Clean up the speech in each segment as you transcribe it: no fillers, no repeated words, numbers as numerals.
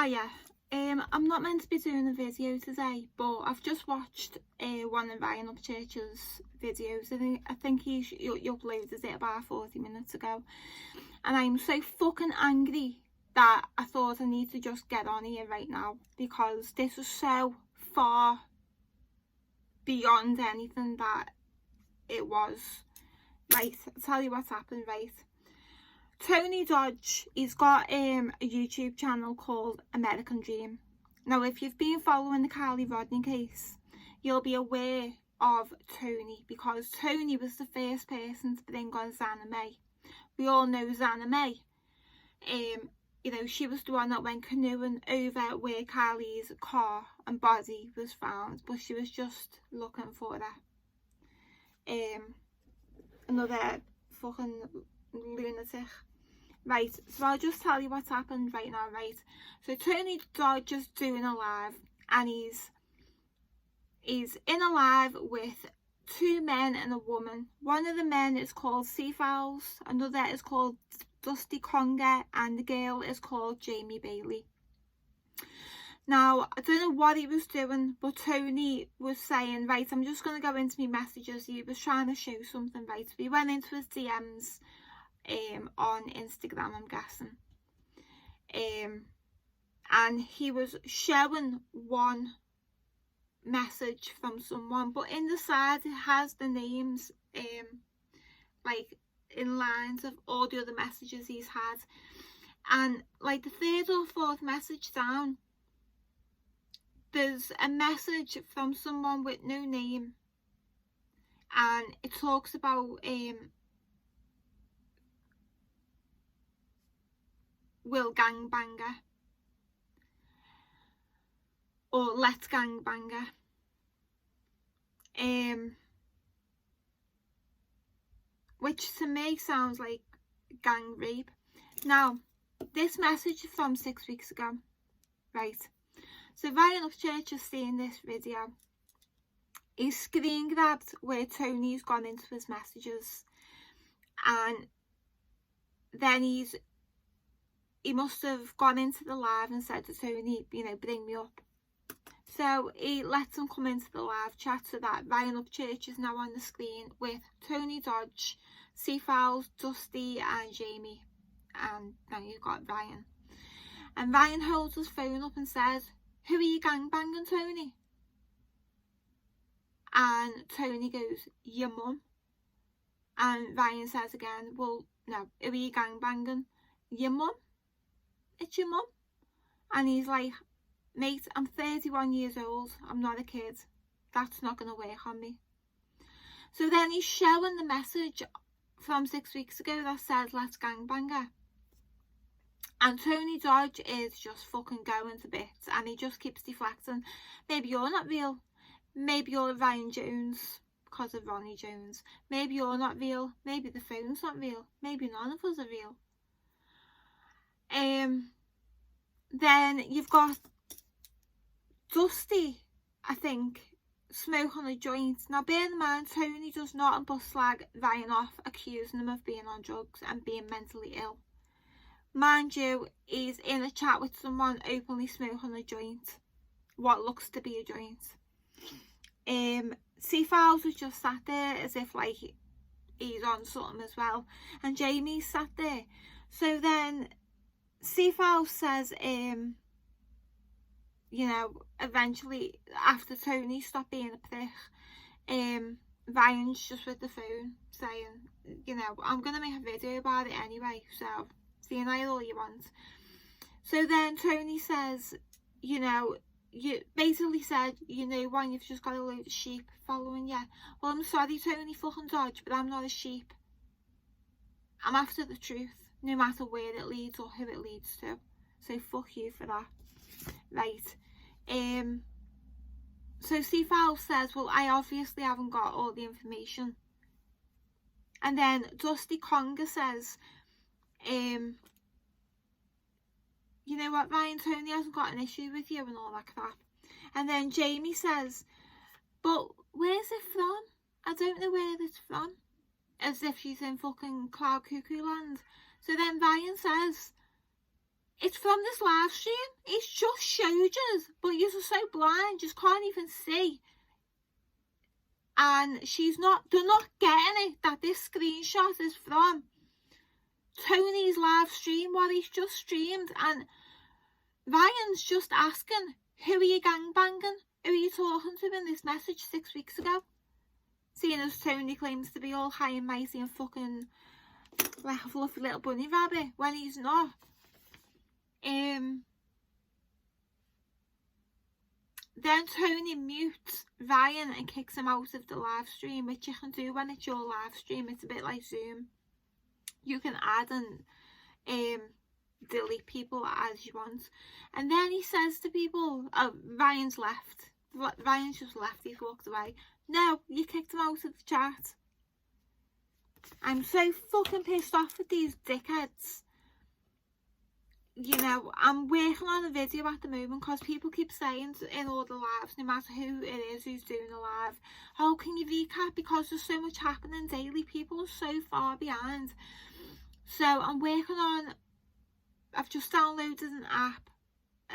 Hiya. I'm not meant to be doing a video today, but I've just watched one of Ryan Upchurch's videos. I think he uploaded it about 40 minutes ago, and I'm so fucking angry that I thought I need to just get on here right now, because this was so far beyond anything that it was. Right, I'll tell you what's happened, right? Tony Dodge, he's got a YouTube channel called American Dream. Now, if you've been following the Carly Rodney case, you'll be aware of Tony, because Tony was the first person to bring on Zanna May. We all know Zanna May. You know, she was the one that went canoeing over where Carly's car and body was found, but she was just looking for her. Another fucking lunatic. Right, so I'll just tell you what's happened right now, right? So Tony Dodge is doing a live, and he's in a live with two men and a woman. One of the men is called Seafowls, another is called Dusty Conger, and the girl is called Jamie Bailey. Now, I don't know what he was doing, but Tony was saying, right, I'm just going to go into my messages. He was trying to show something, right? So he went into his DMs on Instagram, I'm guessing. And he was showing one message from someone, but in the side it has the names like in lines of all the other messages he's had. And like the third or fourth message down, there's a message from someone with no name, and it talks about Will Gangbanger, or Let's Gangbanger. Which to me sounds like gang rape. Now, this message is from 6 weeks ago, right? So Ryan Upchurch has seen this video. He's screen grabbed where Tony's gone into his messages, and then he must have gone into the live and said to Tony, you know, bring me up. So he lets him come into the live chat, so that Ryan Upchurch is now on the screen with Tony Dodge, Seafowls, Dusty and Jamie, and then you've got Ryan. And Ryan holds his phone up and says, "Who are you gangbanging, Tony?" And Tony goes, "Your mum." And Ryan says again, "Well, no, who are you gangbanging?" "Your mum. It's your mum." And he's like, "Mate, I'm 31 years old. I'm not a kid. That's not going to work on me." So then he's showing the message from 6 weeks ago that says "Let's Gangbanger." And Tony Dodge is just fucking going to bits, and he just keeps deflecting. Maybe you're not real. Maybe you're Ryan Jones because of Ronnie Jones. Maybe you're not real. Maybe the phone's not real. Maybe none of us are real. Then you've got Dusty, I think, smoking a joint. Now bear in mind, Tony does not but slag Ryan off, accusing him of being on drugs and being mentally ill. Mind you, he's in a chat with someone openly smoking a joint, what looks to be a joint. Seafowls was just sat there as if like he's on something as well, and Jamie sat there. So then Seafowls says, you know, eventually after Tony stopped being a prick, Ryan's just with the phone saying, you know, "I'm gonna make a video about it anyway, so deny all you want." So then Tony says, you know, you basically said, "You know, one, you've just got a load of sheep following you." Well, I'm sorry, Tony fucking Dodge, but I'm not a sheep. I'm after the truth, no matter where it leads or who it leads to. So fuck you for that. Right. So Seafowl says, "Well, I obviously haven't got all the information." And then Dusty Conger says, "You know what, Ryan, Tony hasn't got an issue with you," and all that crap. And then Jamie says, "But where's it from? I don't know where it's from." As if she's in fucking Cloud Cuckoo Land. So then Ryan says, It's from this live stream. It's just showed us, but you're so blind, just can't even see. And they're not getting it, that this screenshot is from Tony's live stream, what he's just streamed. And Ryan's just asking, who are you gangbanging? Who are you talking to in this message 6 weeks ago? Seeing as Tony claims to be all high and mighty and fucking like a fluffy little bunny rabbit, when he's not. Then Tony mutes Ryan and kicks him out of the live stream, which you can do when it's your live stream. It's a bit like Zoom. You can add and delete people as you want. And then he says to people, oh, Ryan's left. Ryan's just left, he's walked away. No, you kicked him out of the chat. I'm so fucking pissed off with these dickheads. You know, I'm working on a video at the moment because people keep saying in all the lives, no matter who it is who's doing a live, oh, can you recap? Because there's so much happening daily. People are so far behind. So I'm working on, I've just downloaded an app,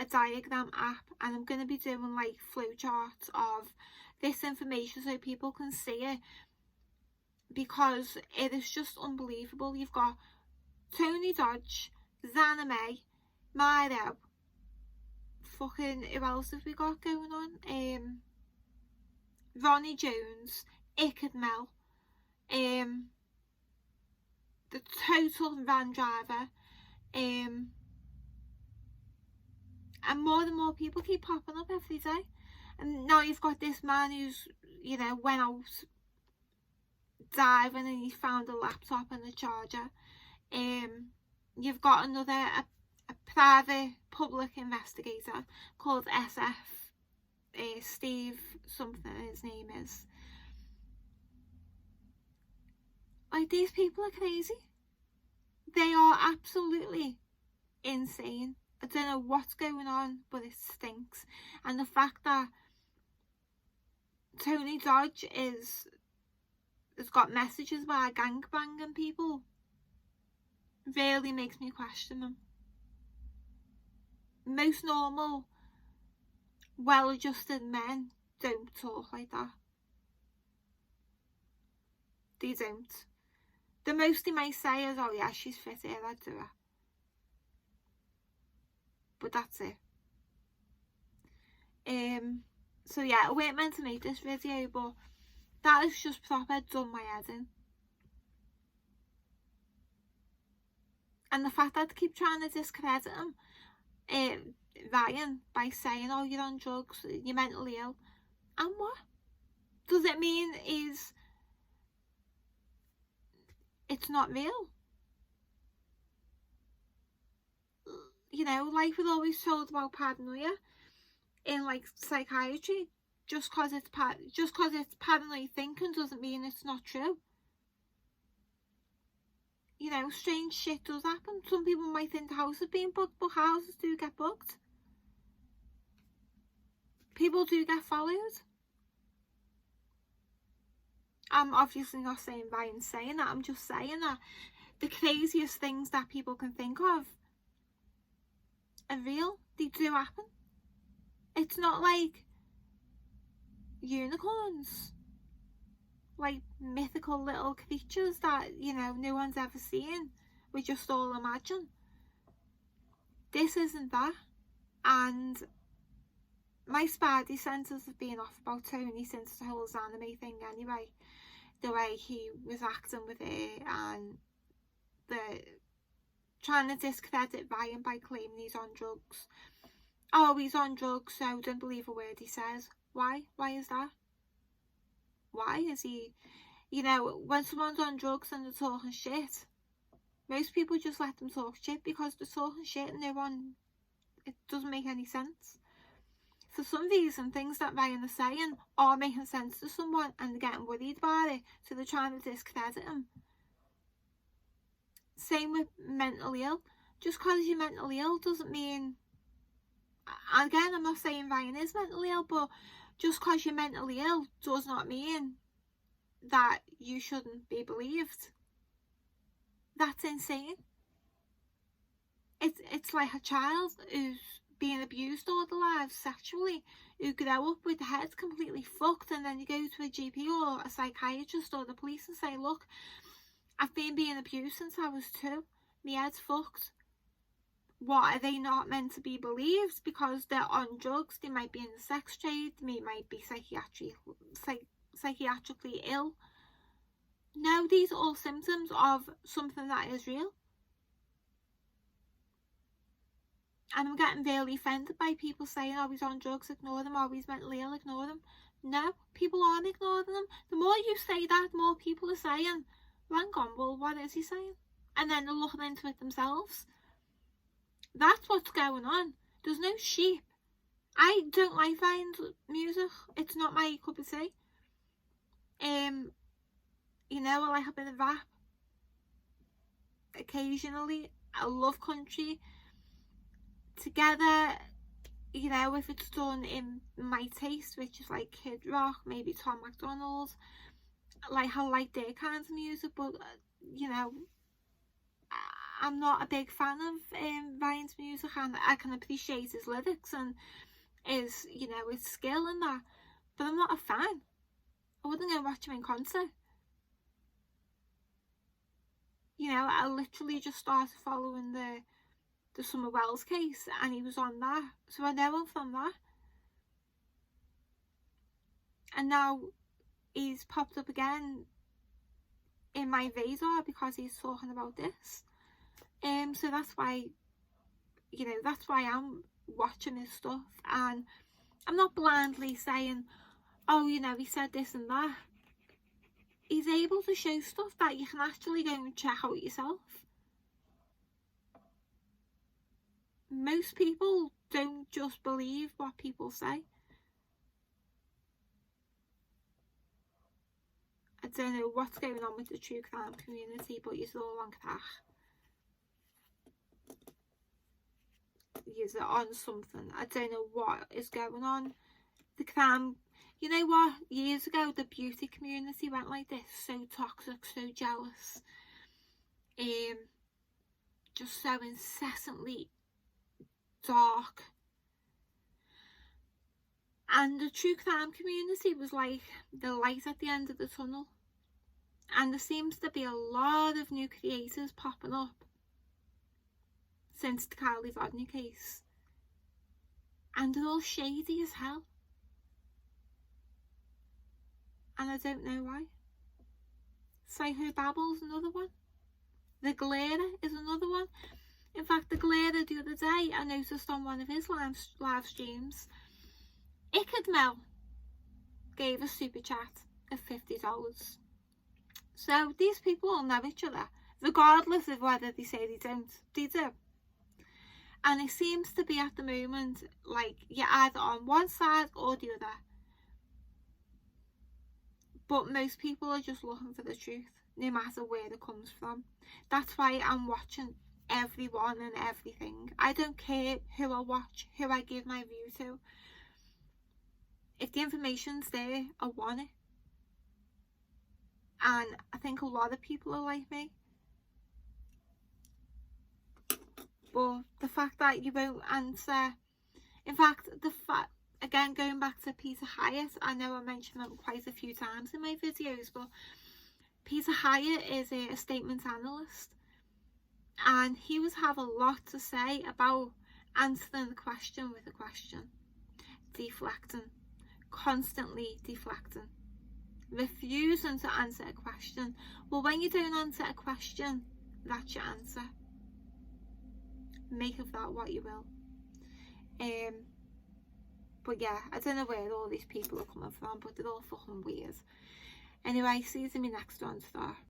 a diagram app, and I'm going to be doing like flowcharts of this information so people can see it. Because it is just unbelievable. You've got Tony Dodge, Zana May, Myro, fucking, who else have we got going on? Ronnie Jones, Ickard Mel, the total van driver, and more and more people keep popping up every day. And now you've got this man who's, you know, went out diving and he found a laptop and a charger. You've got another a private public investigator called SF, Steve something his name is. Like, these people are crazy. They are absolutely insane. I don't know what's going on, but it stinks. And the fact that Tony Dodge has got messages by gangbanging people really makes me question them. Most normal, well-adjusted men don't talk like that. They don't. The most they might say is, oh yeah, she's fit here, I'd do her. But that's it. So yeah, I weren't meant to make this video, but that has just proper done my head in. And the fact that they keep trying to discredit him, Ryan, by saying, oh, you're on drugs, you're mentally ill. And what? Does it mean it's not real? You know, like we're always told about paranoia in like psychiatry, just cause it's paranoid thinking doesn't mean it's not true. You know, strange shit does happen. Some people might think the house is being bugged, but houses do get bugged. People do get followed. I'm obviously not saying Ryan's saying that, I'm just saying that the craziest things that people can think of are real. They do happen. It's not like unicorns, like mythical little creatures that, you know, no one's ever seen. We just all imagine. This isn't that. And my spidey senses have been off about Tony since the whole Zanime thing anyway. The way he was acting with it, and the trying to discredit Ryan by claiming he's on drugs. Oh, he's on drugs, so don't believe a word he says. Why? Why is that? Why is he, you know, when someone's on drugs and they're talking shit, most people just let them talk shit because they're talking shit and they're on, it doesn't make any sense. For some reason, things that Ryan is saying are making sense to someone and they're getting worried about it, so they're trying to discredit him. Same with mentally ill. Just because you're mentally ill doesn't mean, again, I'm not saying Ryan is mentally ill, but just because you're mentally ill does not mean that you shouldn't be believed. That's insane. it's like a child who's being abused all their lives sexually, who grow up with their heads completely fucked, and then you go to a GP or a psychiatrist or the police and say, look, I've been being abused since I was 2, my head's fucked. What, are they not meant to be believed because they're on drugs? They might be in the sex trade, they might be psychiatrically ill. No, these are all symptoms of something that is real. And I'm getting really offended by people saying, oh, he's on drugs, ignore them, or he's mentally ill, ignore them. No, people aren't ignoring them. The more you say that, the more people are saying, hang on, well, what is he saying? And then they're looking into it themselves. That's what's going on. There's no sheep. I don't like Vine's music. It's not my cup of tea. You know, I like a bit of rap. Occasionally, I love country. Together, you know, if it's done in my taste, which is like Kid Rock, maybe Tom McDonald, like I like their kinds of music, but you know, I'm not a big fan of Ryan's music, and I can appreciate his lyrics and his, you know, his skill and that, but I'm not a fan. I wouldn't go watch him in concert. You know, I literally just started following the Summer Wells case, and he was on that, so I know him from that. And now he's popped up again in my radar because he's talking about this. So that's why, you know, that's why I'm watching his stuff, and I'm not blindly saying, oh, you know, he said this and that. He's able to show stuff that you can actually go and check out yourself. Most people don't just believe what people say. I don't know what's going on with the true crime community, but you're all on crack. You're on something. I don't know what is going on. The crime, you know what? Years ago, the beauty community went like this, so toxic, so jealous, just so incessantly dark. And the true crime community was like the light at the end of the tunnel. And there seems to be a lot of new creators popping up since the Kylie Rodney case. And they're all shady as hell. And I don't know why. Psychobabble another one. The Glera is another one. In fact, the Glera the other day, I noticed on one of his live streams, Icadmel gave a super chat of $50. So these people all know each other, regardless of whether they say they don't. They do. And it seems to be at the moment like you're either on one side or the other. But most people are just looking for the truth, no matter where it comes from. That's why I'm watching everyone and everything. I don't care who I watch, who I give my view to. If the information's there, I want it. And I think a lot of people are like me. But the fact that you won't answer, in fact, again, going back to Peter Hyatt, I know I mentioned him quite a few times in my videos, but Peter Hyatt is a statement analyst, and he would have a lot to say about answering the question with a question, deflecting, constantly deflecting, refusing to answer a question. Well, when you don't answer a question, that's your answer. Make of that what you will. But yeah, I don't know where all these people are coming from, but they're all fucking weird. Anyway, see you in my next one, star.